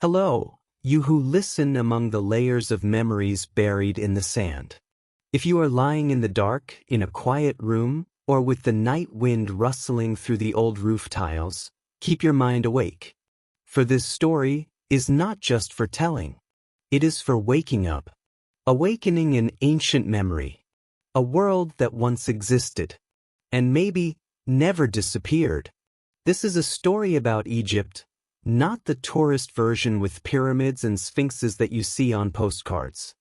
Hello, you who listen among the layers of memories buried in the sand. If you are lying in the dark, in a quiet room, or with the night wind rustling through the old roof tiles, keep your mind awake. For this story is not just for telling. It is for waking up. Awakening an ancient memory. A world that once existed. And maybe never disappeared. This is a story about Egypt, not the tourist version with pyramids and sphinxes that you see on postcards,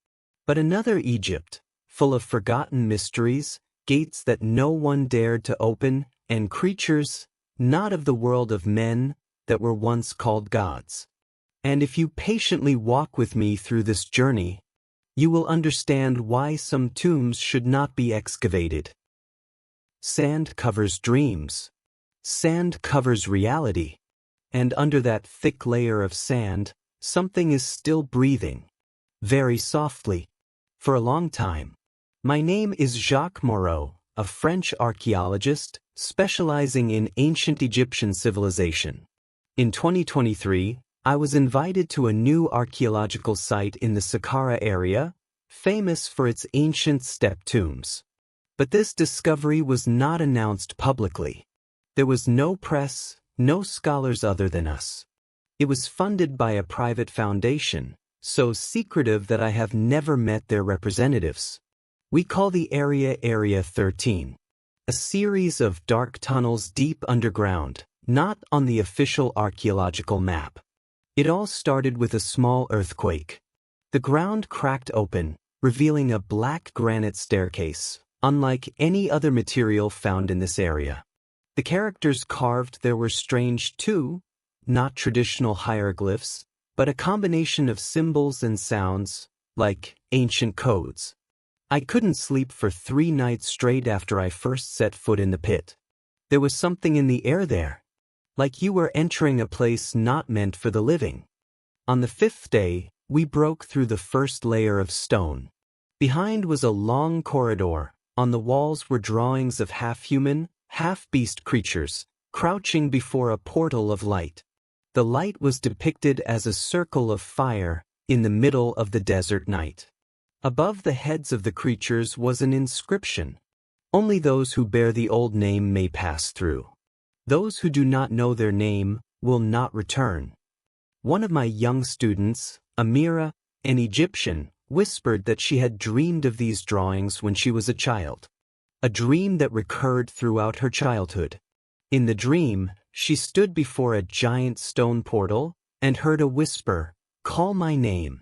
but another Egypt, full of forgotten mysteries, gates that no one dared to open, and creatures, not of the world of men, that were once called gods. And if you patiently walk with me through this journey, you will understand why some tombs should not be excavated. Sand covers dreams. Sand covers reality. And under that thick layer of sand, something is still breathing. Very softly. For a long time. My name is Jacques Moreau, a French archaeologist specializing in ancient Egyptian civilization. In 2023, I was invited to a new archaeological site in the Saqqara area, famous for its ancient step tombs. But this discovery was not announced publicly. There was no press, no scholars other than us. It was funded by a private foundation, so secretive that I have never met their representatives. We call the area Area 13. A series of dark tunnels deep underground, not on the official archaeological map. It all started with a small earthquake. The ground cracked open, revealing a black granite staircase, unlike any other material found in this area. The characters carved there were strange too, not traditional hieroglyphs, but a combination of symbols and sounds, like ancient codes. I couldn't sleep for 3 nights straight after I first set foot in the pit. There was something in the air there, like you were entering a place not meant for the living. On the 5th day, we broke through the first layer of stone. Behind was a long corridor. On the walls were drawings of half-human, half-beast creatures, crouching before a portal of light. The light was depicted as a circle of fire in the middle of the desert night. Above the heads of the creatures was an inscription. Only those who bear the old name may pass through. Those who do not know their name will not return. One of my young students, Amira, an Egyptian, whispered that she had dreamed of these drawings when she was a child. A dream that recurred throughout her childhood. In the dream, she stood before a giant stone portal and heard a whisper, "Call my name."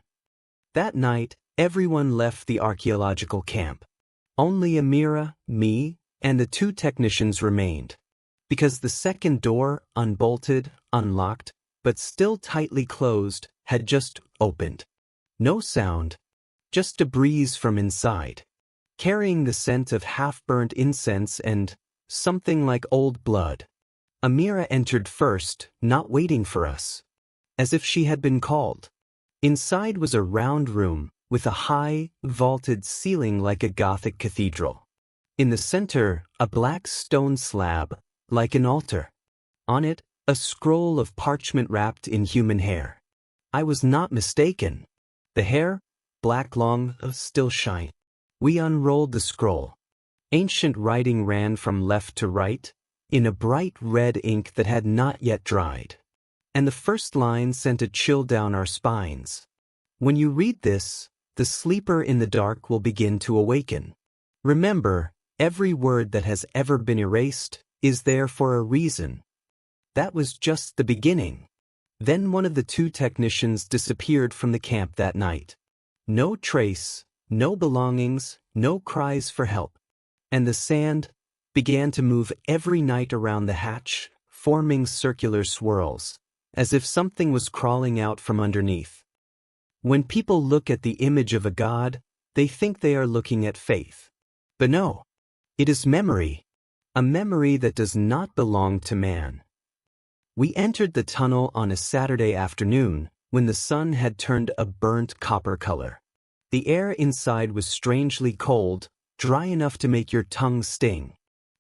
That night, everyone left the archaeological camp. Only Amira, me, and the 2 technicians remained. Because the second door, unbolted, unlocked, but still tightly closed, had just opened. No sound, just a breeze from inside, carrying the scent of half-burnt incense and something like old blood. Amira entered first, not waiting for us, as if she had been called. Inside was a round room, with a high, vaulted ceiling like a Gothic cathedral. In the center, a black stone slab, like an altar. On it, a scroll of parchment wrapped in human hair. I was not mistaken. The hair, black long, still shine. We unrolled the scroll. Ancient writing ran from left to right, in a bright red ink that had not yet dried. And the first line sent a chill down our spines. When you read this, the sleeper in the dark will begin to awaken. Remember, every word that has ever been erased is there for a reason. That was just the beginning. Then one of the 2 technicians disappeared from the camp that night. No trace, no belongings, no cries for help. And the sand began to move every night around the hatch, forming circular swirls, as if something was crawling out from underneath. When people look at the image of a god, they think they are looking at faith. But no, it is memory, a memory that does not belong to man. We entered the tunnel on a Saturday afternoon, when the sun had turned a burnt copper color. The air inside was strangely cold, dry enough to make your tongue sting.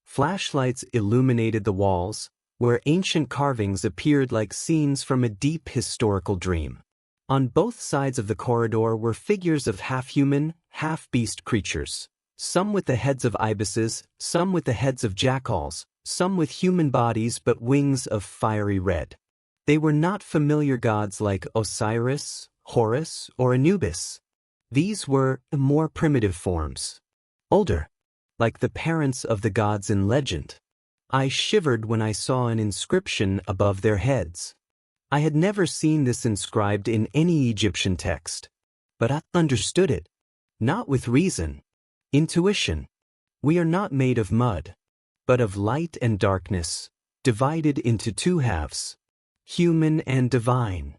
Flashlights illuminated the walls, where ancient carvings appeared like scenes from a deep historical dream. On both sides of the corridor were figures of half-human, half-beast creatures. Some with the heads of ibises, some with the heads of jackals, some with human bodies but wings of fiery red. They were not familiar gods like Osiris, Horus, or Anubis. These were more primitive forms. Older, like the parents of the gods in legend. I shivered when I saw an inscription above their heads. I had never seen this inscribed in any Egyptian text. But I understood it. Not with reason. Intuition. We are not made of mud, but of light and darkness, divided into two halves. Human and divine.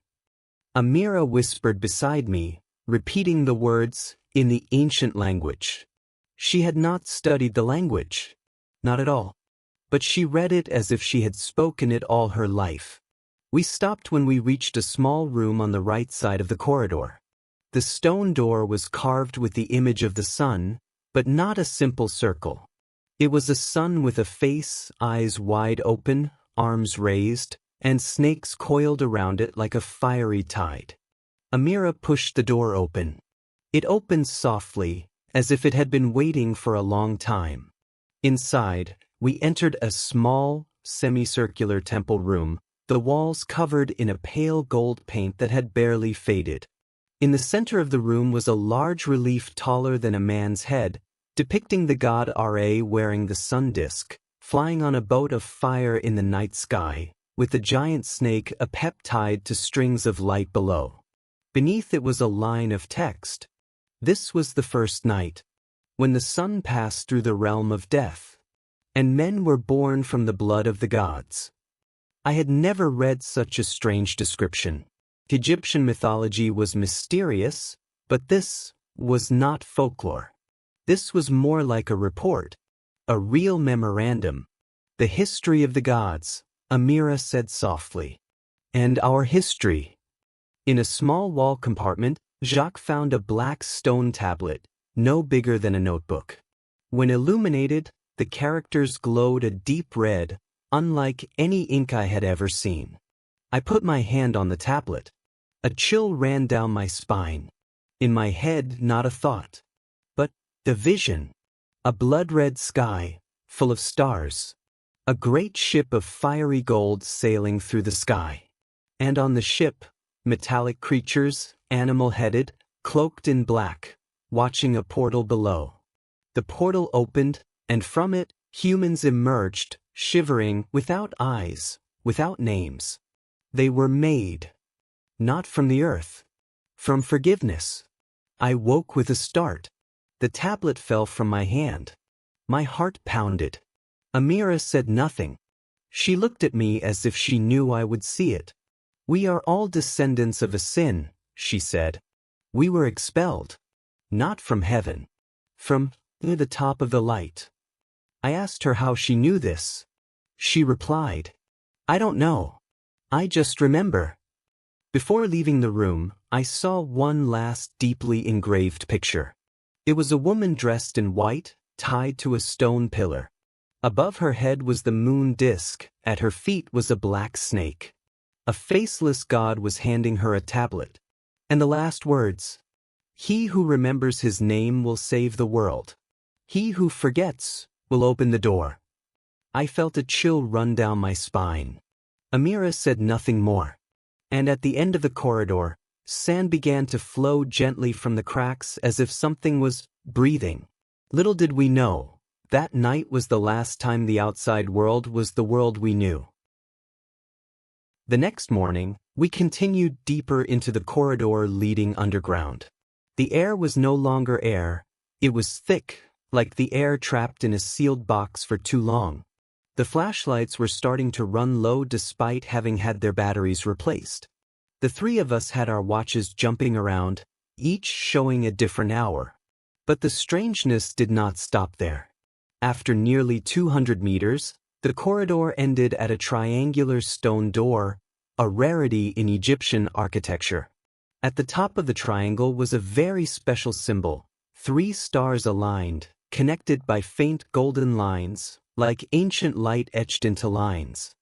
Amira whispered beside me, repeating the words in the ancient language. She had not studied the language. Not at all. But she read it as if she had spoken it all her life. We stopped when we reached a small room on the right side of the corridor. The stone door was carved with the image of the sun, but not a simple circle. It was a sun with a face, eyes wide open, arms raised, and snakes coiled around it like a fiery tide. Amira pushed the door open. It opened softly, as if it had been waiting for a long time. Inside, we entered a small, semicircular temple room, the walls covered in a pale gold paint that had barely faded. In the center of the room was a large relief taller than a man's head, depicting the god Ra wearing the sun disk, flying on a boat of fire in the night sky, with the giant snake a pep tied to strings of light below. Beneath it was a line of text. This was the first night, when the sun passed through the realm of death, and men were born from the blood of the gods. I had never read such a strange description. Egyptian mythology was mysterious, but this was not folklore. This was more like a report, a real memorandum. The history of the gods, Amira said softly. And our history. In a small wall compartment, Jacques found a black stone tablet, no bigger than a notebook. When illuminated, the characters glowed a deep red, unlike any ink I had ever seen. I put my hand on the tablet. A chill ran down my spine. In my head, not a thought, but the vision. A blood-red sky, full of stars. A great ship of fiery gold sailing through the sky. And on the ship, metallic creatures, animal-headed, cloaked in black, watching a portal below. The portal opened, and from it, humans emerged, shivering, without eyes, without names. They were made. Not from the earth. From forgiveness. I woke with a start. The tablet fell from my hand. My heart pounded. Amira said nothing. She looked at me as if she knew I would see it. We are all descendants of a sin, she said. We were expelled. Not from heaven. From the top of the light. I asked her how she knew this. She replied, I don't know. I just remember. Before leaving the room, I saw one last deeply engraved picture. It was a woman dressed in white, tied to a stone pillar. Above her head was the moon disk, at her feet was a black snake. A faceless god was handing her a tablet. And the last words, he who remembers his name will save the world. He who forgets will open the door. I felt a chill run down my spine. Amira said nothing more. And at the end of the corridor, sand began to flow gently from the cracks as if something was breathing. Little did we know, that night was the last time the outside world was the world we knew. The next morning, we continued deeper into the corridor leading underground. The air was no longer air, it was thick, like the air trapped in a sealed box for too long. The flashlights were starting to run low despite having had their batteries replaced. The three of us had our watches jumping around, each showing a different hour. But the strangeness did not stop there. After nearly 200 meters, the corridor ended at a triangular stone door, a rarity in Egyptian architecture. At the top of the triangle was a very special symbol, 3 stars aligned, connected by faint golden lines, like ancient light etched into lines.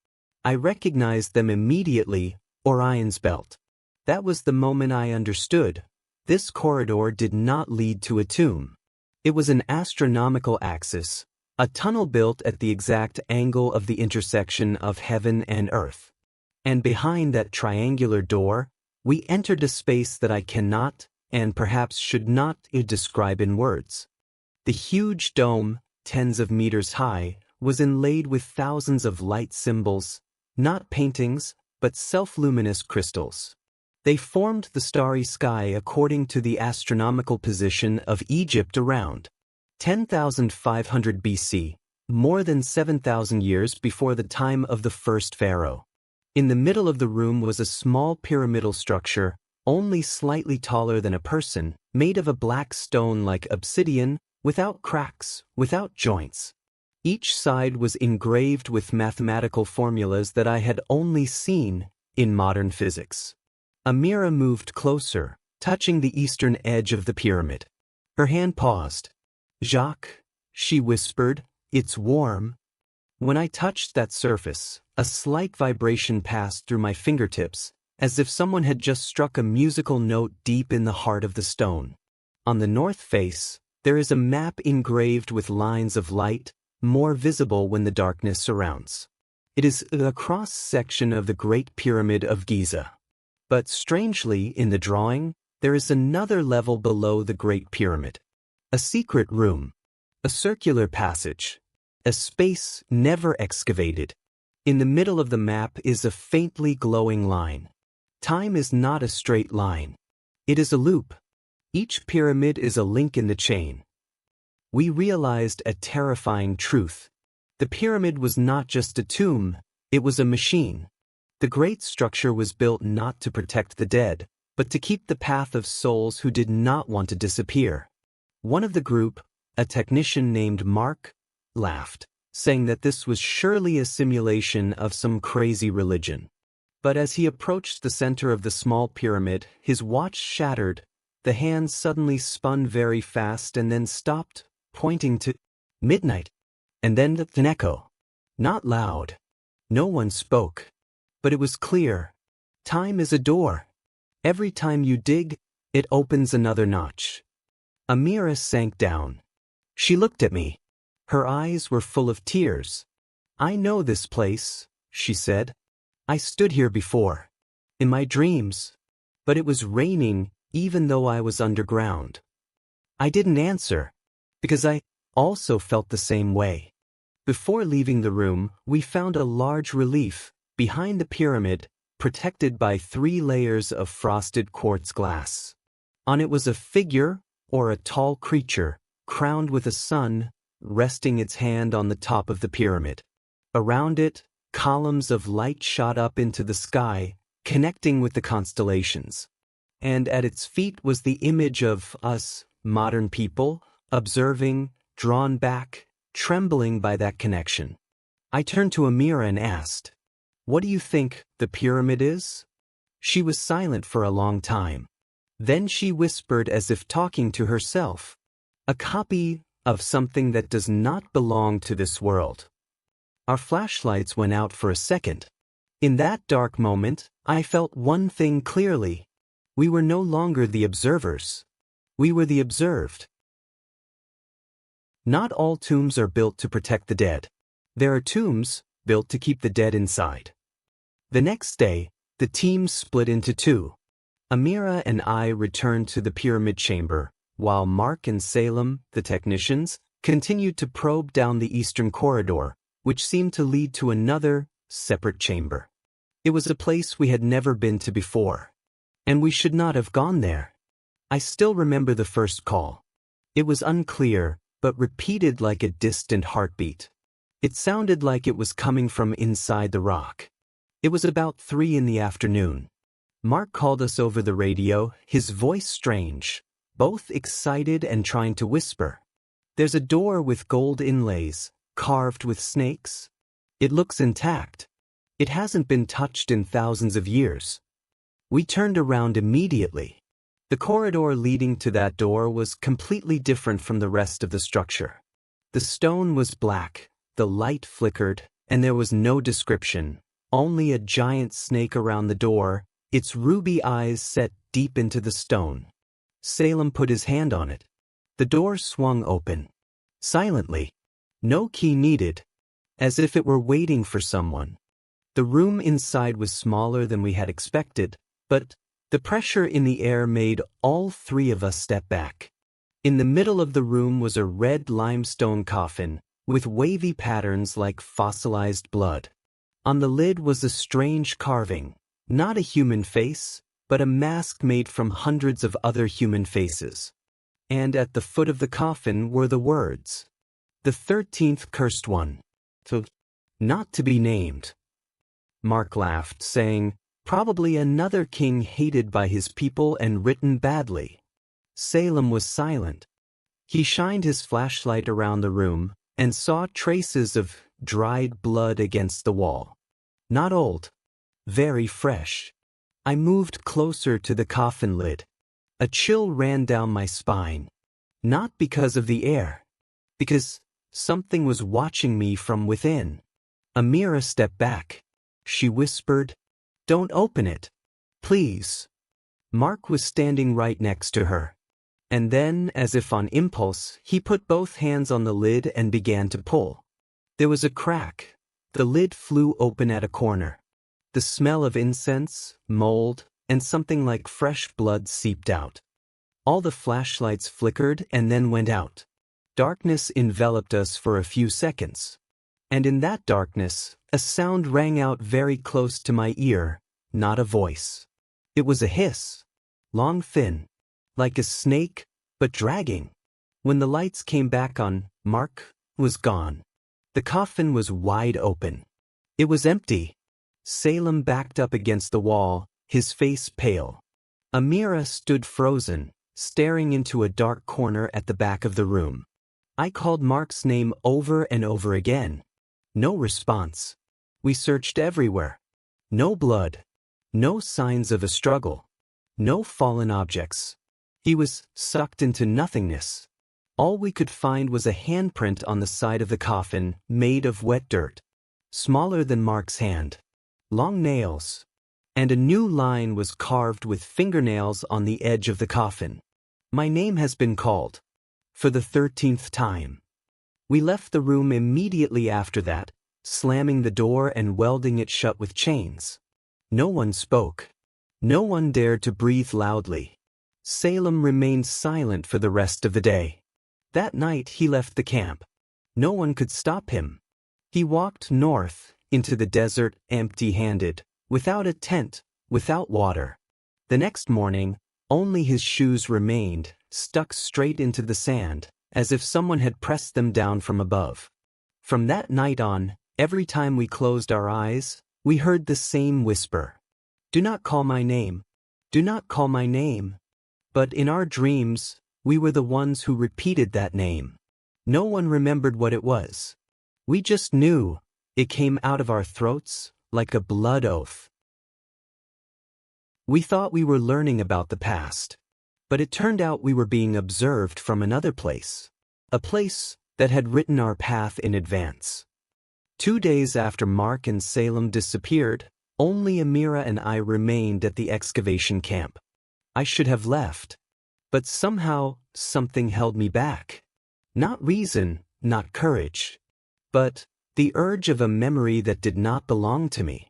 I recognized them immediately, Orion's belt. That was the moment I understood. This corridor did not lead to a tomb. It was an astronomical axis, a tunnel built at the exact angle of the intersection of heaven and earth. And behind that triangular door, we entered a space that I cannot, and perhaps should not, describe in words. The huge dome, tens of meters high, was inlaid with thousands of light symbols, not paintings, but self-luminous crystals. They formed the starry sky according to the astronomical position of Egypt around 10,500 BC, more than 7,000 years before the time of the first pharaoh. In the middle of the room was a small pyramidal structure, only slightly taller than a person, made of a black stone like obsidian, without cracks, without joints. Each side was engraved with mathematical formulas that I had only seen in modern physics. Amira moved closer, touching the eastern edge of the pyramid. Her hand paused. "Jacques," she whispered, "it's warm." When I touched that surface, a slight vibration passed through my fingertips, as if someone had just struck a musical note deep in the heart of the stone. On the north face, there is a map engraved with lines of light, more visible when the darkness surrounds. It is a cross-section of the Great Pyramid of Giza. But strangely, in the drawing, there is another level below the Great Pyramid. A secret room. A circular passage. A space never excavated. In the middle of the map is a faintly glowing line. Time is not a straight line. It is a loop. Each pyramid is a link in the chain. We realized a terrifying truth. The pyramid was not just a tomb, it was a machine. The great structure was built not to protect the dead, but to keep the path of souls who did not want to disappear. One of the group, a technician named Mark, laughed, saying that this was surely a simulation of some crazy religion. But as he approached the center of the small pyramid, his watch shattered. The hand suddenly spun very fast and then stopped, pointing to midnight. And then an echo. Not loud. No one spoke. But it was clear. Time is a door. Every time you dig, it opens another notch. Amira sank down. She looked at me. Her eyes were full of tears. "I know this place," she said. "I stood here before. In my dreams. But it was raining even though I was underground." I didn't answer, because I also felt the same way. Before leaving the room, we found a large relief behind the pyramid, protected by 3 layers of frosted quartz glass. On it was a figure, or a tall creature, crowned with a sun, resting its hand on the top of the pyramid. Around it, columns of light shot up into the sky, connecting with the constellations. And at its feet was the image of us, modern people, observing, drawn back, trembling by that connection. I turned to Amira and asked, "What do you think the pyramid is?" She was silent for a long time. Then she whispered as if talking to herself, "A copy of something that does not belong to this world." Our flashlights went out for a second. In that dark moment, I felt one thing clearly. We were no longer the observers. We were the observed. Not all tombs are built to protect the dead. There are tombs built to keep the dead inside. The next day, the team split into 2. Amira and I returned to the pyramid chamber, while Mark and Salem, the technicians, continued to probe down the eastern corridor, which seemed to lead to another, separate chamber. It was a place we had never been to before. And we should not have gone there. I still remember the first call. It was unclear, but repeated like a distant heartbeat. It sounded like it was coming from inside the rock. It was about 3 in the afternoon. Mark called us over the radio, his voice strange, both excited and trying to whisper. "There's a door with gold inlays, carved with snakes. It looks intact. It hasn't been touched in thousands of years." We turned around immediately. The corridor leading to that door was completely different from the rest of the structure. The stone was black, the light flickered, and there was no description, only a giant snake around the door, its ruby eyes set deep into the stone. Salem put his hand on it. The door swung open. Silently. No key needed. As if it were waiting for someone. The room inside was smaller than we had expected, but the pressure in the air made all three of us step back. In the middle of the room was a red limestone coffin, with wavy patterns like fossilized blood. On the lid was a strange carving, not a human face, but a mask made from hundreds of other human faces. And at the foot of the coffin were the words, "The 13th cursed one. Not to be named." Mark laughed, saying, "Probably another king hated by his people and written badly." Salem was silent. He shined his flashlight around the room and saw traces of dried blood against the wall. Not old. Very fresh. I moved closer to the coffin lid. A chill ran down my spine. Not because of the air. Because something was watching me from within. Amira stepped back. She whispered, "Don't open it. Please." Mark was standing right next to her. And then, as if on impulse, he put both hands on the lid and began to pull. There was a crack. The lid flew open at a corner. The smell of incense, mold, and something like fresh blood seeped out. All the flashlights flickered and then went out. Darkness enveloped us for a few seconds. And in that darkness, a sound rang out very close to my ear, not a voice. It was a hiss. Long, thin. Like a snake, but dragging. When the lights came back on, Mark was gone. The coffin was wide open. It was empty. Salem backed up against the wall, his face pale. Amira stood frozen, staring into a dark corner at the back of the room. I called Mark's name over and over again. No response. We searched everywhere. No blood. No signs of a struggle. No fallen objects. He was sucked into nothingness. All we could find was a handprint on the side of the coffin, made of wet dirt. Smaller than Mark's hand. Long nails. And a new line was carved with fingernails on the edge of the coffin. "My name has been called. For the 13th time." We left the room immediately after that, slamming the door and welding it shut with chains. No one spoke. No one dared to breathe loudly. Salem remained silent for the rest of the day. That night he left the camp. No one could stop him. He walked north, into the desert empty-handed, without a tent, without water. The next morning, only his shoes remained, stuck straight into the sand, as if someone had pressed them down from above. From that night on, every time we closed our eyes, we heard the same whisper. "Do not call my name. Do not call my name." But in our dreams, we were the ones who repeated that name. No one remembered what it was. We just knew. It came out of our throats like a blood oath. We thought we were learning about the past. But it turned out we were being observed from another place. A place that had written our path in advance. 2 days after Mark and Salem disappeared, only Amira and I remained at the excavation camp. I should have left. But somehow, something held me back. Not reason, not courage. But the urge of a memory that did not belong to me.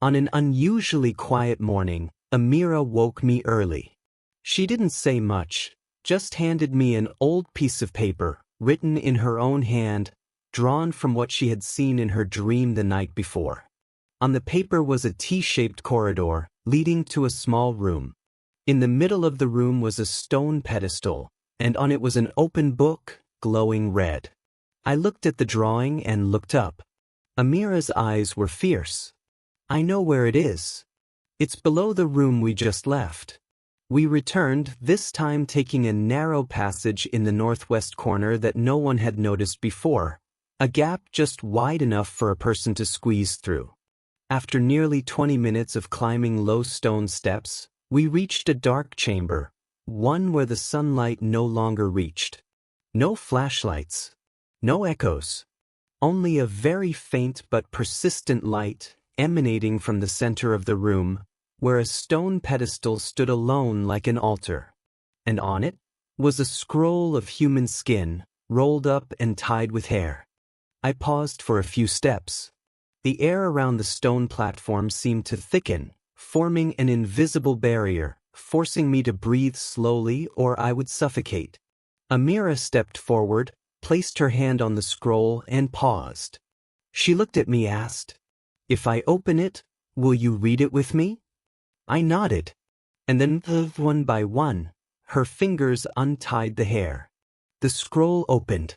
On an unusually quiet morning, Amira woke me early. She didn't say much, just handed me an old piece of paper, written in her own hand, drawn from what she had seen in her dream the night before. On the paper was a T-shaped corridor, leading to a small room. In the middle of the room was a stone pedestal, and on it was an open book, glowing red. I looked at the drawing and looked up. Amira's eyes were fierce. "I know where it is. It's below the room we just left." We returned, this time taking a narrow passage in the northwest corner that no one had noticed before, a gap just wide enough for a person to squeeze through. After nearly 20 minutes of climbing low stone steps, we reached a dark chamber, one where the sunlight no longer reached. No flashlights. No echoes. Only a very faint but persistent light emanating from the center of the room, where a stone pedestal stood alone like an altar. And on it was a scroll of human skin, rolled up and tied with hair. I paused for a few steps. The air around the stone platform seemed to thicken, forming an invisible barrier, forcing me to breathe slowly or I would suffocate. Amira stepped forward, placed her hand on the scroll and paused. She looked at me, asked, "If I open it, will you read it with me?" I nodded. And then, one by one, her fingers untied the hair. The scroll opened.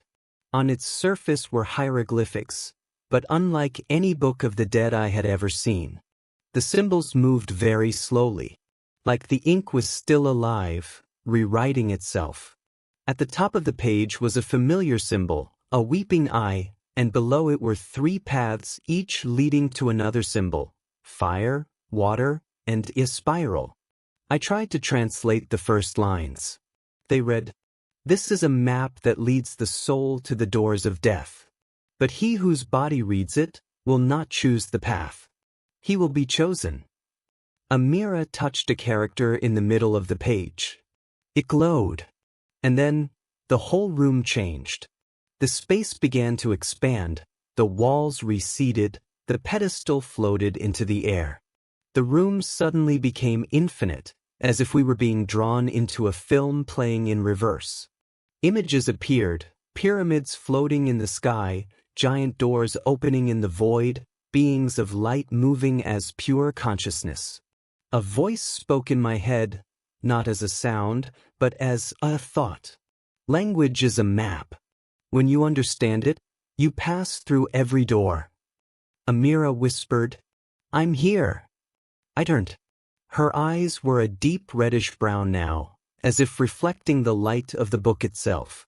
On its surface were hieroglyphics, but unlike any book of the dead I had ever seen. The symbols moved very slowly, like the ink was still alive, rewriting itself. At the top of the page was a familiar symbol, a weeping eye, and below it were 3 paths, each leading to another symbol: fire, water, and a spiral. I tried to translate the first lines. They read, "This is a map that leads the soul to the doors of death. But he whose body reads it will not choose the path. He will be chosen." Amira touched a character in the middle of the page. It glowed. And then, the whole room changed. The space began to expand, the walls receded, the pedestal floated into the air. The room suddenly became infinite, as if we were being drawn into a film playing in reverse. Images appeared, pyramids floating in the sky, giant doors opening in the void, beings of light moving as pure consciousness. A voice spoke in my head, not as a sound, but as a thought. Language is a map. When you understand it, you pass through every door. Amira whispered, "I'm here." I turned. Her eyes were a deep reddish-brown now, as if reflecting the light of the book itself.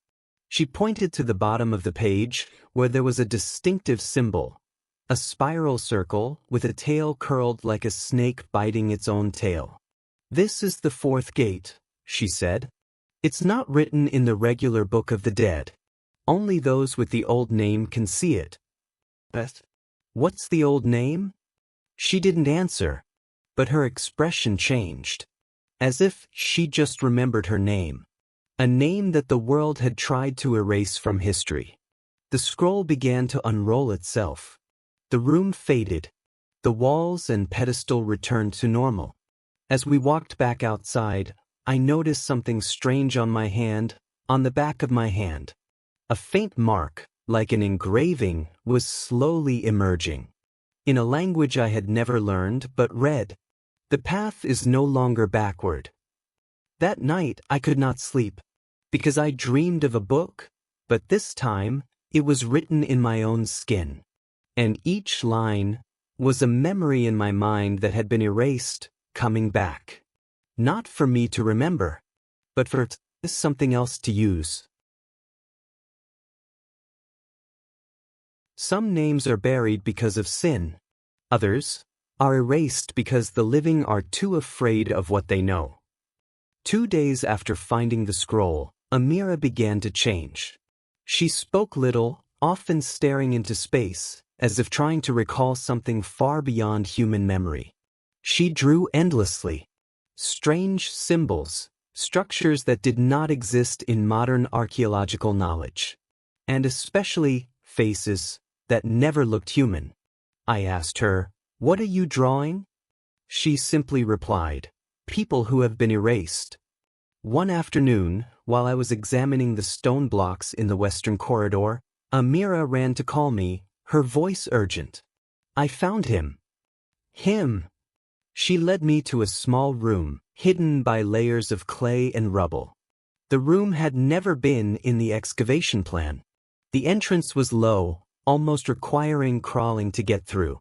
She pointed to the bottom of the page, where there was a distinctive symbol, a spiral circle with a tail curled like a snake biting its own tail. "This is the 4th gate," she said. "It's not written in the regular Book of the Dead. Only those with the old name can see it." "Beth, what's the old name?" She didn't answer, but her expression changed, as if she just remembered her name, a name that the world had tried to erase from history. The scroll began to unroll itself. The room faded. The walls and pedestal returned to normal. As we walked back outside, I noticed something strange on my hand, on the back of my hand. A faint mark, like an engraving, was slowly emerging. In a language I had never learned but read, "The path is no longer backward." That night I could not sleep, because I dreamed of a book, but this time it was written in my own skin. And each line was a memory in my mind that had been erased, coming back. Not for me to remember, but for something else to use. Some names are buried because of sin. Others are erased because the living are too afraid of what they know. 2 days after finding the scroll, Amira began to change. She spoke little, often staring into space, as if trying to recall something far beyond human memory. She drew endlessly. Strange symbols, structures that did not exist in modern archaeological knowledge. And especially faces that never looked human. I asked her, "What are you drawing?" She simply replied, "People who have been erased." One afternoon, while I was examining the stone blocks in the western corridor, Amira ran to call me, her voice urgent. "I found him." Him. She led me to a small room, hidden by layers of clay and rubble. The room had never been in the excavation plan. The entrance was low, almost requiring crawling to get through.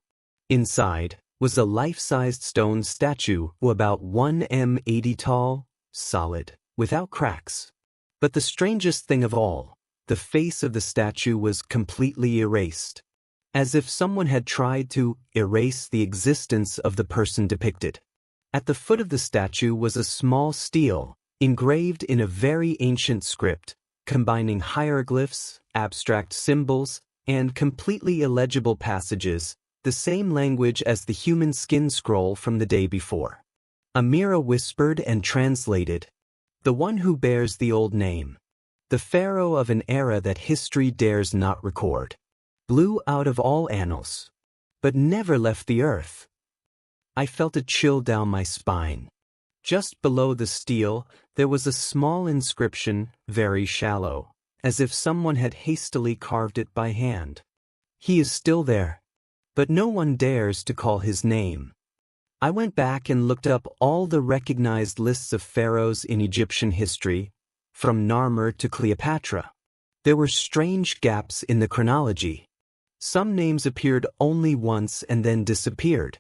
Inside was a life-sized stone statue, about 1 m 80 tall, solid, without cracks. But the strangest thing of all, the face of the statue was completely erased, as if someone had tried to erase the existence of the person depicted. At the foot of the statue was a small stele, engraved in a very ancient script, combining hieroglyphs, abstract symbols, and completely illegible passages, the same language as the human skin scroll from the day before. Amira whispered and translated, "The one who bears the old name. The pharaoh of an era that history dares not record. Blew out of all annals. But never left the earth." I felt a chill down my spine. Just below the stele, there was a small inscription, very shallow, as if someone had hastily carved it by hand. "He is still there. But no one dares to call his name." I went back and looked up all the recognized lists of pharaohs in Egyptian history, from Narmer to Cleopatra. There were strange gaps in the chronology. Some names appeared only once and then disappeared.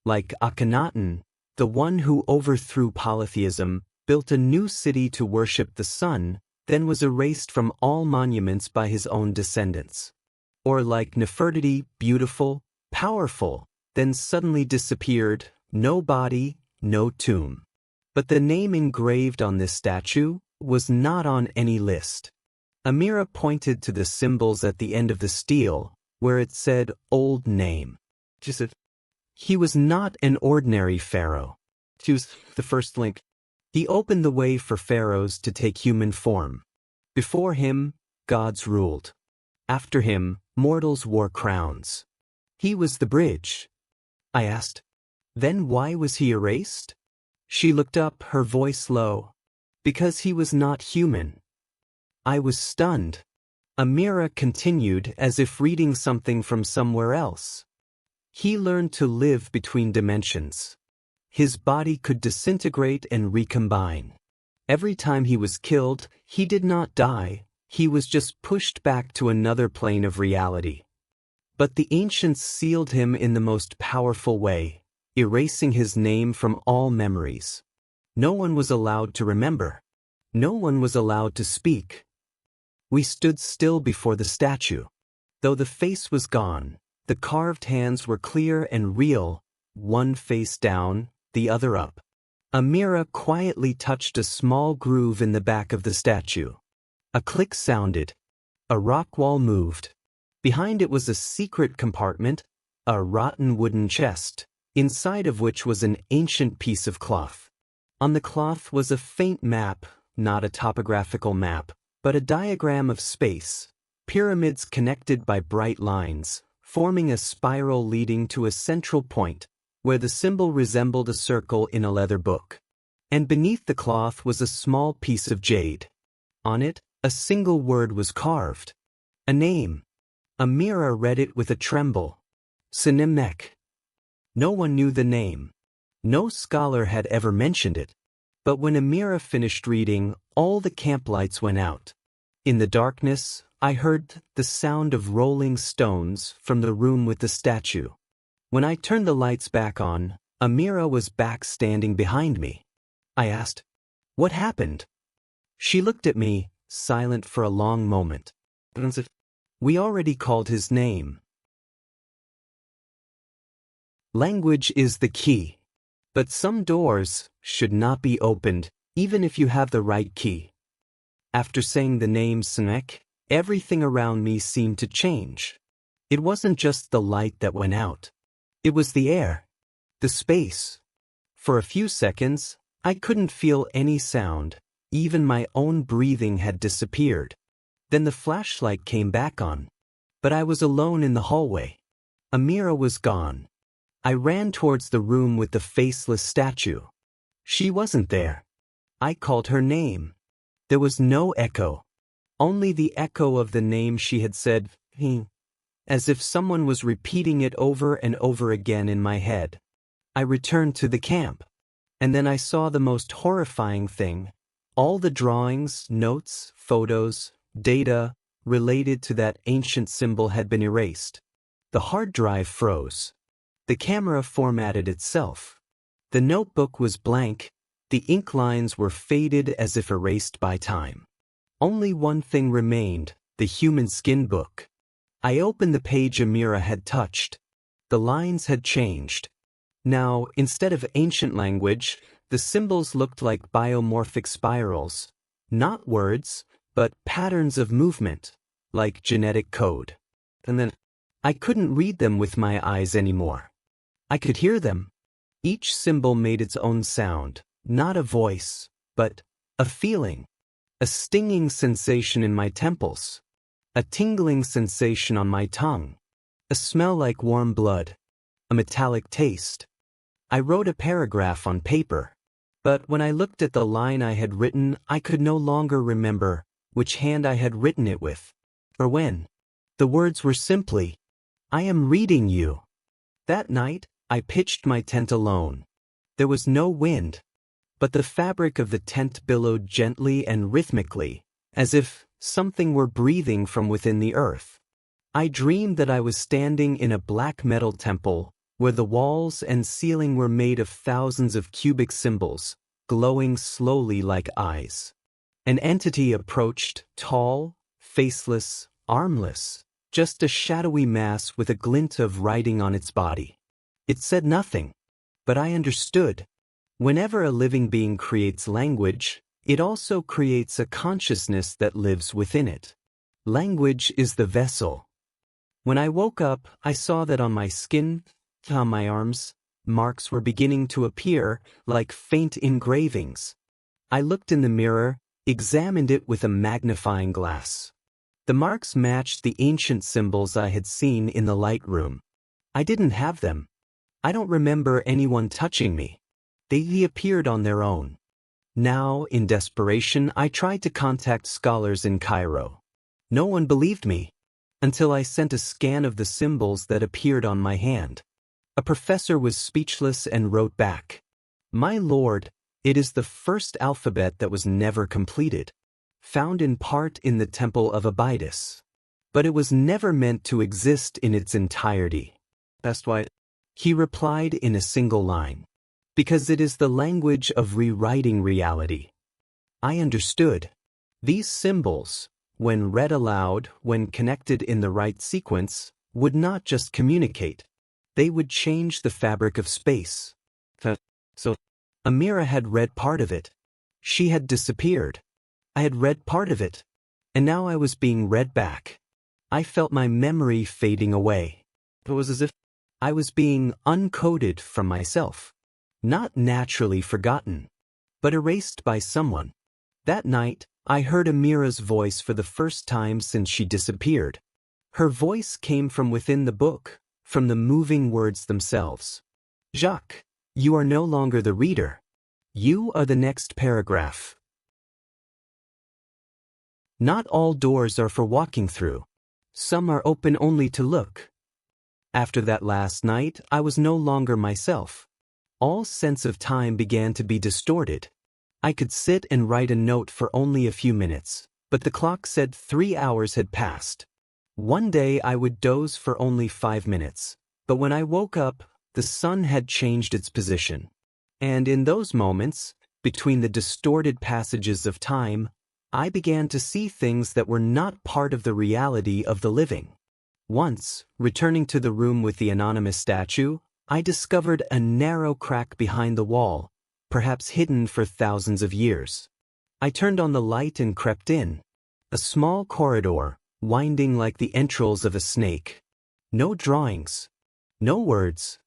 Like Akhenaten, the one who overthrew polytheism, built a new city to worship the sun, then was erased from all monuments by his own descendants. Or like Nefertiti, beautiful, powerful, then suddenly disappeared, no body, no tomb. But the name engraved on this statue was not on any list. Amira pointed to the symbols at the end of the stele, where it said old name. She said, "He was not an ordinary pharaoh." She was the first link. "He opened the way for pharaohs to take human form. Before him, gods ruled. After him, mortals wore crowns. He was the bridge." I asked, "Then why was he erased?" She looked up, her voice low. "Because he was not human." I was stunned. Amira continued as if reading something from somewhere else. "He learned to live between dimensions. His body could disintegrate and recombine. Every time he was killed, he did not die, he was just pushed back to another plane of reality. But the ancients sealed him in the most powerful way, erasing his name from all memories. No one was allowed to remember. No one was allowed to speak." We stood still before the statue. Though the face was gone, the carved hands were clear and real, one face down, the other up. Amira quietly touched a small groove in the back of the statue. A click sounded. A rock wall moved. Behind it was a secret compartment, a rotten wooden chest, inside of which was an ancient piece of cloth. On the cloth was a faint map, not a topographical map, but a diagram of space, pyramids connected by bright lines, forming a spiral leading to a central point, where the symbol resembled a circle in a leather book. And beneath the cloth was a small piece of jade. On it, a single word was carved. A name. Amira read it with a tremble. Senemnek. No one knew the name. No scholar had ever mentioned it. But when Amira finished reading, all the camp lights went out. In the darkness, I heard the sound of rolling stones from the room with the statue. When I turned the lights back on, Amira was back standing behind me. I asked, "What happened?" She looked at me, silent for a long moment. "We already called his name." Language is the key. But some doors should not be opened, even if you have the right key. After saying the name Senek, everything around me seemed to change. It wasn't just the light that went out. It was the air, the space. For a few seconds, I couldn't feel any sound. Even my own breathing had disappeared. Then the flashlight came back on. But I was alone in the hallway. Amira was gone. I ran towards the room with the faceless statue. She wasn't there. I called her name. There was no echo. Only the echo of the name she had said, as if someone was repeating it over and over again in my head. I returned to the camp. And then I saw the most horrifying thing. All the drawings, notes, photos, data related to that ancient symbol had been erased. The hard drive froze. The camera formatted itself. The notebook was blank. The ink lines were faded as if erased by time. Only one thing remained, the human skin book. I opened the page Amira had touched. The lines had changed. Now, instead of ancient language, the symbols looked like biomorphic spirals. Not words, but patterns of movement, like genetic code. And then, I couldn't read them with my eyes anymore. I could hear them. Each symbol made its own sound, not a voice, but a feeling, a stinging sensation in my temples, a tingling sensation on my tongue, a smell like warm blood, a metallic taste. I wrote a paragraph on paper, but when I looked at the line I had written, I could no longer remember which hand I had written it with, or when. The words were simply, "I am reading you." That night, I pitched my tent alone. There was no wind, but the fabric of the tent billowed gently and rhythmically, as if something were breathing from within the earth. I dreamed that I was standing in a black metal temple, where the walls and ceiling were made of thousands of cubic symbols, glowing slowly like eyes. An entity approached, tall, faceless, armless, just a shadowy mass with a glint of writing on its body. It said nothing, but I understood. Whenever a living being creates language, it also creates a consciousness that lives within it. Language is the vessel. When I woke up, I saw that on my skin, on my arms, marks were beginning to appear, like faint engravings. I looked in the mirror, examined it with a magnifying glass. The marks matched the ancient symbols I had seen in the light room. I didn't have them. I don't remember anyone touching me. They appeared on their own. Now, in desperation, I tried to contact scholars in Cairo. No one believed me, until I sent a scan of the symbols that appeared on my hand. A professor was speechless and wrote back, "My lord, it is the first alphabet that was never completed, found in part in the temple of Abydos. But it was never meant to exist in its entirety." That's why he replied in a single line, "Because it is the language of rewriting reality." I understood. These symbols, when read aloud, when connected in the right sequence, would not just communicate. They would change the fabric of space. So, Amira had read part of it. She had disappeared. I had read part of it, and now I was being read back. I felt my memory fading away. It was as if I was being uncoded from myself. Not naturally forgotten, but erased by someone. That night, I heard Amira's voice for the first time since she disappeared. Her voice came from within the book, from the moving words themselves. "Jacques, you are no longer the reader. You are the next paragraph. Not all doors are for walking through. Some are open only to look." After that last night, I was no longer myself. All sense of time began to be distorted. I could sit and write a note for only a few minutes, but the clock said 3 hours had passed. One day I would doze for only 5 minutes, but when I woke up, the sun had changed its position. And in those moments, between the distorted passages of time, I began to see things that were not part of the reality of the living. Once, returning to the room with the anonymous statue, I discovered a narrow crack behind the wall, perhaps hidden for thousands of years. I turned on the light and crept in. A small corridor, winding like the entrails of a snake. No drawings. No words.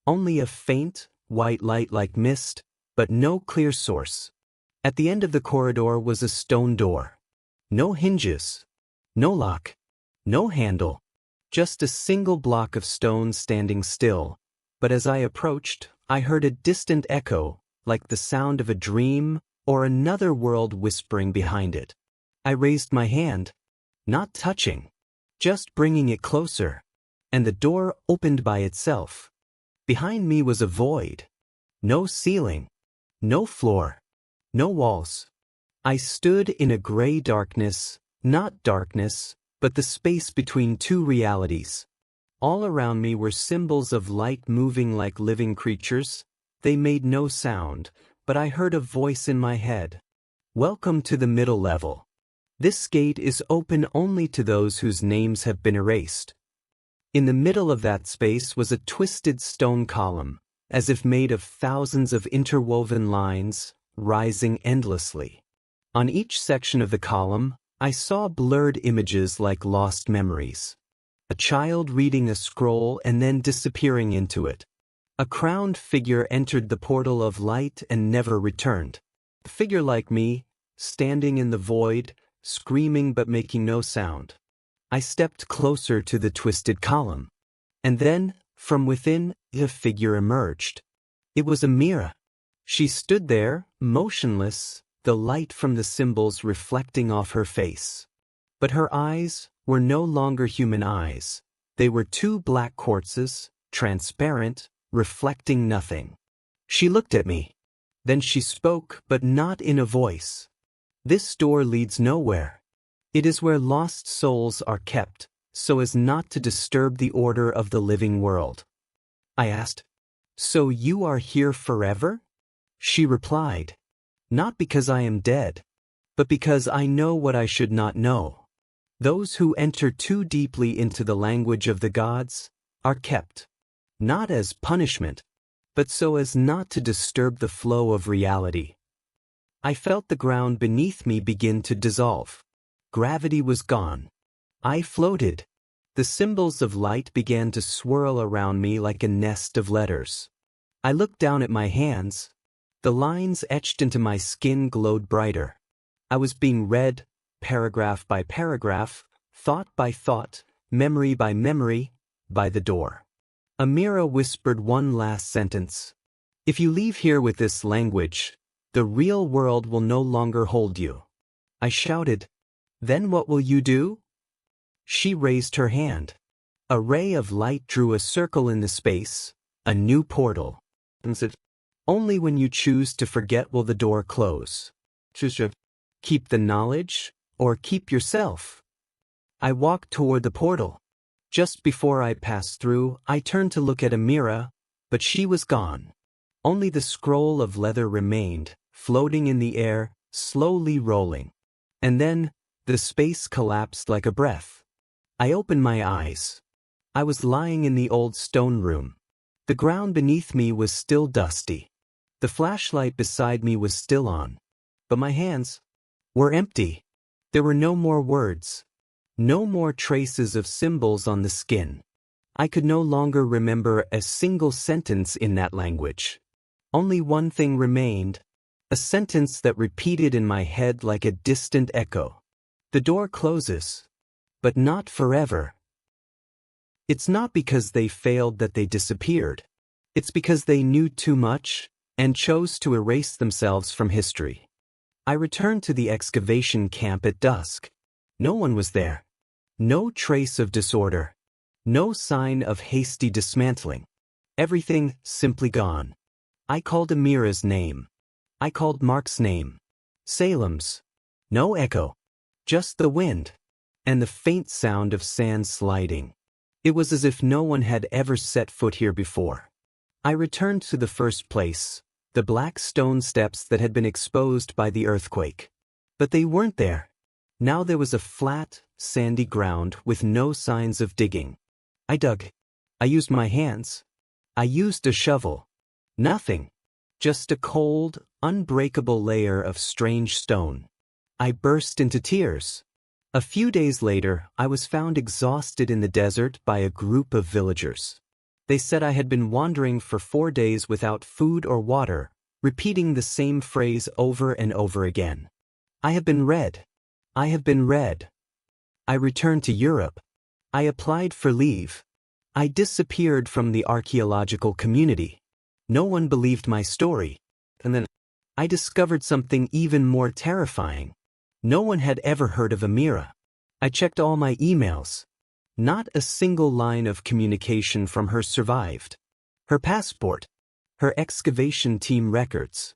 Only a faint, white light like mist, but no clear source. At the end of the corridor was a stone door. No hinges. No lock. No handle. Just a single block of stone standing still, but as I approached, I heard a distant echo, like the sound of a dream or another world whispering behind it. I raised my hand, not touching, just bringing it closer, and the door opened by itself. Behind me was a void. No ceiling, no floor, no walls. I stood in a gray darkness, not darkness, but the space between two realities. All around me were symbols of light moving like living creatures. They made no sound, but I heard a voice in my head. "Welcome to the middle level. This gate is open only to those whose names have been erased." In the middle of that space was a twisted stone column, as if made of thousands of interwoven lines, rising endlessly. On each section of the column, I saw blurred images like lost memories. A child reading a scroll and then disappearing into it. A crowned figure entered the portal of light and never returned. A figure like me, standing in the void, screaming but making no sound. I stepped closer to the twisted column. And then, from within, a figure emerged. It was Amira. She stood there, motionless, the light from the symbols reflecting off her face. But her eyes were no longer human eyes. They were two black quartzes, transparent, reflecting nothing. She looked at me. Then she spoke, but not in a voice. This door leads nowhere. It is where lost souls are kept, so as not to disturb the order of the living world. I asked, "So you are here forever?" She replied, "Not because I am dead, but because I know what I should not know. Those who enter too deeply into the language of the gods are kept, not as punishment, but so as not to disturb the flow of reality." I felt the ground beneath me begin to dissolve. Gravity was gone. I floated. The symbols of light began to swirl around me like a nest of letters. I looked down at my hands. The lines etched into my skin glowed brighter. I was being read, paragraph by paragraph, thought by thought, memory by memory, by the door. Amira whispered one last sentence. "If you leave here with this language, the real world will no longer hold you." I shouted, "Then what will you do?" She raised her hand. A ray of light drew a circle in the space, a new portal, and said, "Only when you choose to forget will the door close. Choose to keep the knowledge or keep yourself." I walked toward the portal. Just before I passed through, I turned to look at Amira, but she was gone. Only the scroll of leather remained, floating in the air, slowly rolling. And then, the space collapsed like a breath. I opened my eyes. I was lying in the old stone room. The ground beneath me was still dusty. The flashlight beside me was still on. But my hands were empty. There were no more words. No more traces of symbols on the skin. I could no longer remember a single sentence in that language. Only one thing remained, a sentence that repeated in my head like a distant echo. The door closes, but not forever. It's not because they failed that they disappeared. It's because they knew too much and chose to erase themselves from history. I returned to the excavation camp at dusk. No one was there. No trace of disorder. No sign of hasty dismantling. Everything simply gone. I called Amira's name. I called Mark's name. Salem's. No echo. Just the wind. And the faint sound of sand sliding. It was as if no one had ever set foot here before. I returned to the first place, the black stone steps that had been exposed by the earthquake. But they weren't there. Now there was a flat, sandy ground with no signs of digging. I dug. I used my hands. I used a shovel. Nothing. Just a cold, unbreakable layer of strange stone. I burst into tears. A few days later, I was found exhausted in the desert by a group of villagers. They said I had been wandering for 4 days without food or water, repeating the same phrase over and over again. I have been read. I have been read. I returned to Europe. I applied for leave. I disappeared from the archaeological community. No one believed my story. And then I discovered something even more terrifying. No one had ever heard of Amira. I checked all my emails. Not a single line of communication from her survived. Her passport. Her excavation team records.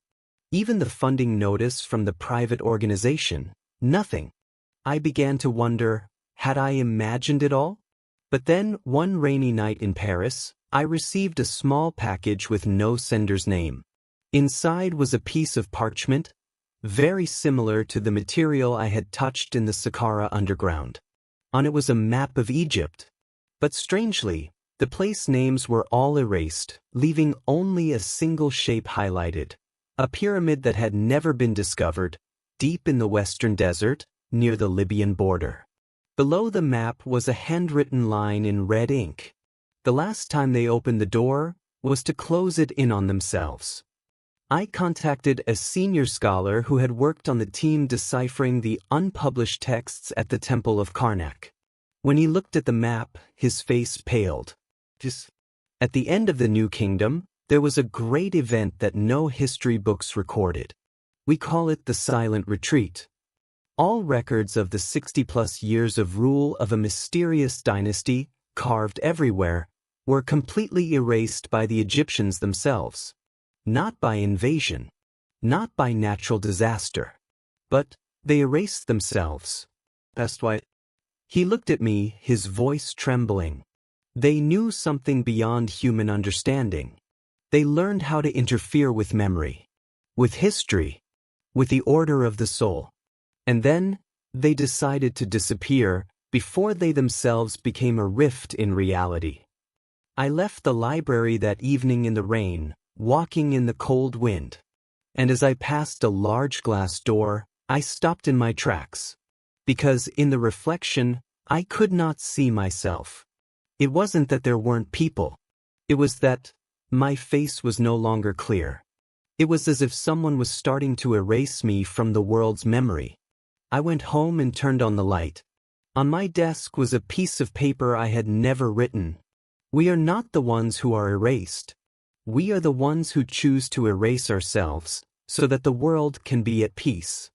Even the funding notice from the private organization. Nothing. I began to wonder, had I imagined it all? But then, one rainy night in Paris, I received a small package with no sender's name. Inside was a piece of parchment, very similar to the material I had touched in the Saqqara underground. On it was a map of Egypt. But strangely, the place names were all erased, leaving only a single shape highlighted. A pyramid that had never been discovered, deep in the western desert, near the Libyan border. Below the map was a handwritten line in red ink. The last time they opened the door was to close it in on themselves. I contacted a senior scholar who had worked on the team deciphering the unpublished texts at the Temple of Karnak. When he looked at the map, his face paled. At the end of the New Kingdom, there was a great event that no history books recorded. We call it the Silent Retreat. All records of the 60-plus years of rule of a mysterious dynasty, carved everywhere, were completely erased by the Egyptians themselves. Not by invasion, not by natural disaster, but they erased themselves. That's why. He looked at me, his voice trembling. They knew something beyond human understanding. They learned how to interfere with memory, with history, with the order of the soul. And then, they decided to disappear before they themselves became a rift in reality. I left the library that evening in the rain, walking in the cold wind. And as I passed a large glass door, I stopped in my tracks. Because in the reflection, I could not see myself. It wasn't that there weren't people. It was that my face was no longer clear. It was as if someone was starting to erase me from the world's memory. I went home and turned on the light. On my desk was a piece of paper I had never written. We are not the ones who are erased. We are the ones who choose to erase ourselves, so that the world can be at peace.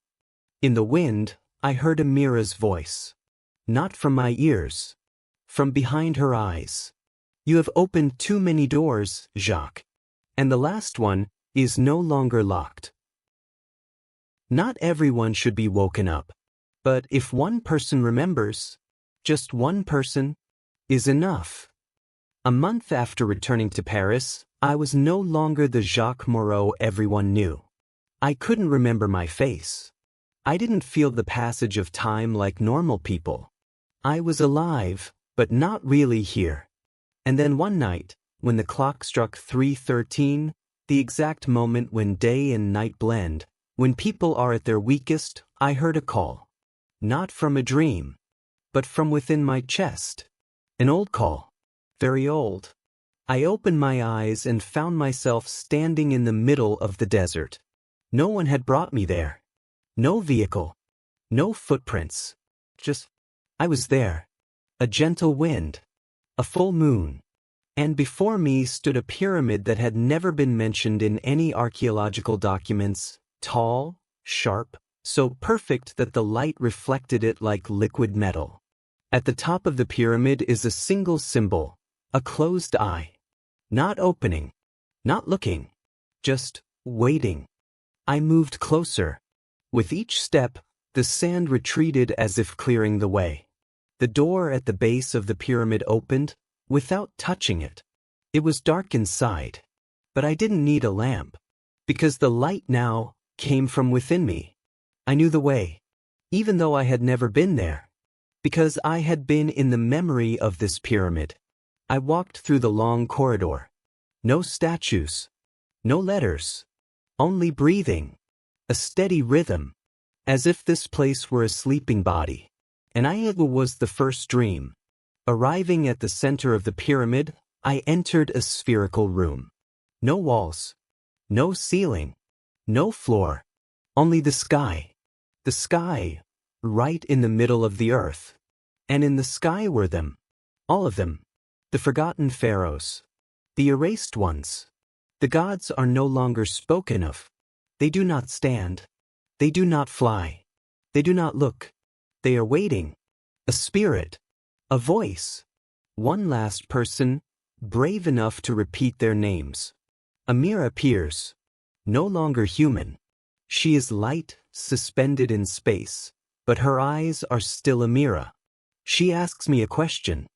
In the wind, I heard Amira's voice. Not from my ears. From behind her eyes. You have opened too many doors, Jacques. And the last one is no longer locked. Not everyone should be woken up. But if one person remembers, just one person, is enough. A month after returning to Paris, I was no longer the Jacques Moreau everyone knew. I couldn't remember my face. I didn't feel the passage of time like normal people. I was alive, but not really here. And then one night, when the clock struck 3:13, the exact moment when day and night blend, when people are at their weakest, I heard a call. Not from a dream, but from within my chest. An old call. Very old. I opened my eyes and found myself standing in the middle of the desert. No one had brought me there. No vehicle. No footprints. I was there. A gentle wind. A full moon. And before me stood a pyramid that had never been mentioned in any archaeological documents, tall, sharp, so perfect that the light reflected it like liquid metal. At the top of the pyramid is a single symbol, a closed eye. Not opening, not looking, just waiting. I moved closer. With each step, the sand retreated as if clearing the way. The door at the base of the pyramid opened, without touching it. It was dark inside, but I didn't need a lamp, because the light now came from within me. I knew the way, even though I had never been there, because I had been in the memory of this pyramid. I walked through the long corridor. No statues, no letters, only breathing, a steady rhythm, as if this place were a sleeping body. And I was the first dream. Arriving at the center of the pyramid, I entered a spherical room. No walls, no ceiling, no floor, only the sky. The sky, right in the middle of the earth. And in the sky were them, all of them, the forgotten pharaohs, the erased ones. The gods are no longer spoken of. They do not stand. They do not fly. They do not look. They are waiting. A spirit. A voice. One last person, brave enough to repeat their names. Amira appears. No longer human. She is light, suspended in space, but her eyes are still Amira. She asks me a question.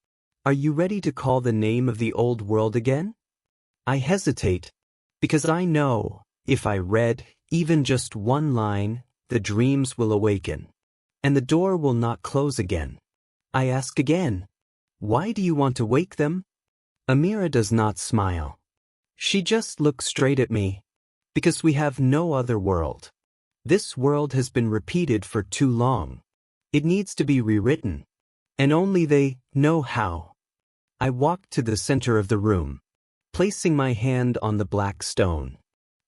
Are you ready to call the name of the old world again? I hesitate, because I know, if I read even just one line, the dreams will awaken, and the door will not close again. I ask again, why do you want to wake them? Amira does not smile. She just looks straight at me, because we have no other world. This world has been repeated for too long. It needs to be rewritten. and only they know how. I walked to the center of the room, placing my hand on the black stone,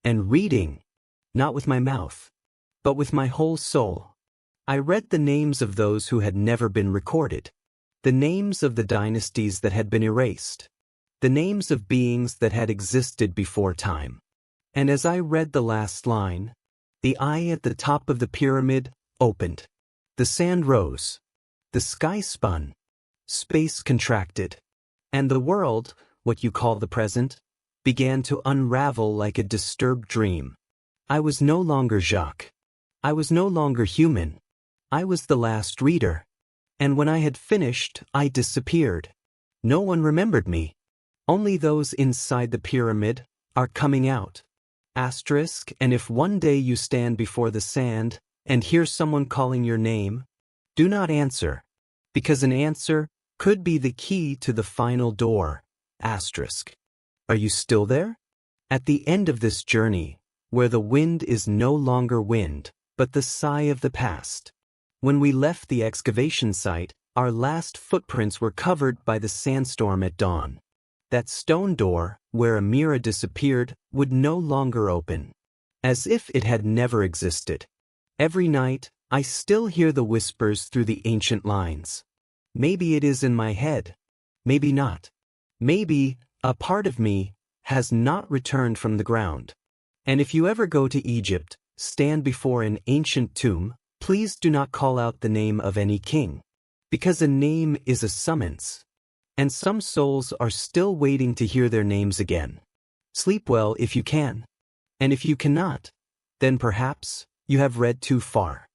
and reading, not with my mouth, but with my whole soul. I read the names of those who had never been recorded, the names of the dynasties that had been erased, the names of beings that had existed before time. And as I read the last line, the eye at the top of the pyramid opened. The sand rose. The sky spun. Space contracted. And the world, what you call the present, began to unravel like a disturbed dream. I was no longer Jacques. I was no longer human. I was the last reader. And when I had finished, I disappeared. No one remembered me. Only those inside the pyramid are coming out. Asterisk, and if one day you stand before the sand and hear someone calling your name, do not answer, because an answer could be the key to the final door. Asterisk. Are you still there? At the end of this journey, where the wind is no longer wind, but the sigh of the past. When we left the excavation site, our last footprints were covered by the sandstorm at dawn. That stone door, where Amira disappeared, would no longer open, as if it had never existed. Every night, I still hear the whispers through the ancient lines. Maybe it is in my head. Maybe not. Maybe a part of me has not returned from the ground. And if you ever go to Egypt, stand before an ancient tomb, please do not call out the name of any king, because a name is a summons. And some souls are still waiting to hear their names again. Sleep well if you can. And if you cannot, then perhaps you have read too far.